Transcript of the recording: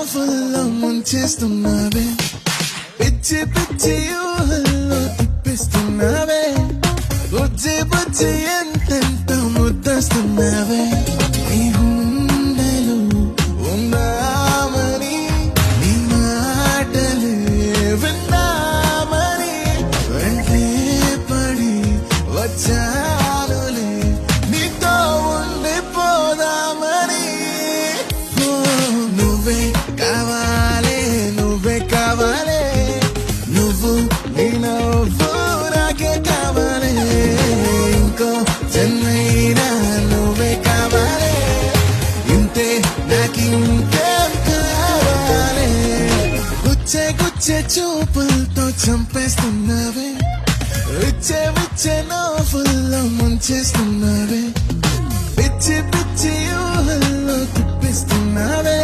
నోఫుల్లో ముంచేస్తున్నావే, పిచ్చి పిచ్చి ఊహల్లో తిప్పిస్తున్నావే, బుజ్జి బుజ్జి ఎంతెంత ముద్దస్తున్నావే. నీ గుండెలు ఉన్నామని, నీ మాటలే విన్నామని, వెంటే పడి వచ్చానులే నీతో ఉండిపోదామని. నువ్వే కావాలే, నువ్వే కావాలే, నువ్వు నీ నవ్వు నాకే కావాలే, ఇంకో జన్మైనా నువ్వే కావాలే, ఇంతే నాకింకేం కావాలే. గుచ్చే గుచ్చే చూపులతో చంపేస్తున్నావే, విచ్చే విచ్చే నవ్వుల్లో ముంచేస్తున్నావే, పిచ్చి పిచ్చి ఊహల్లో తిప్పిస్తున్నావే.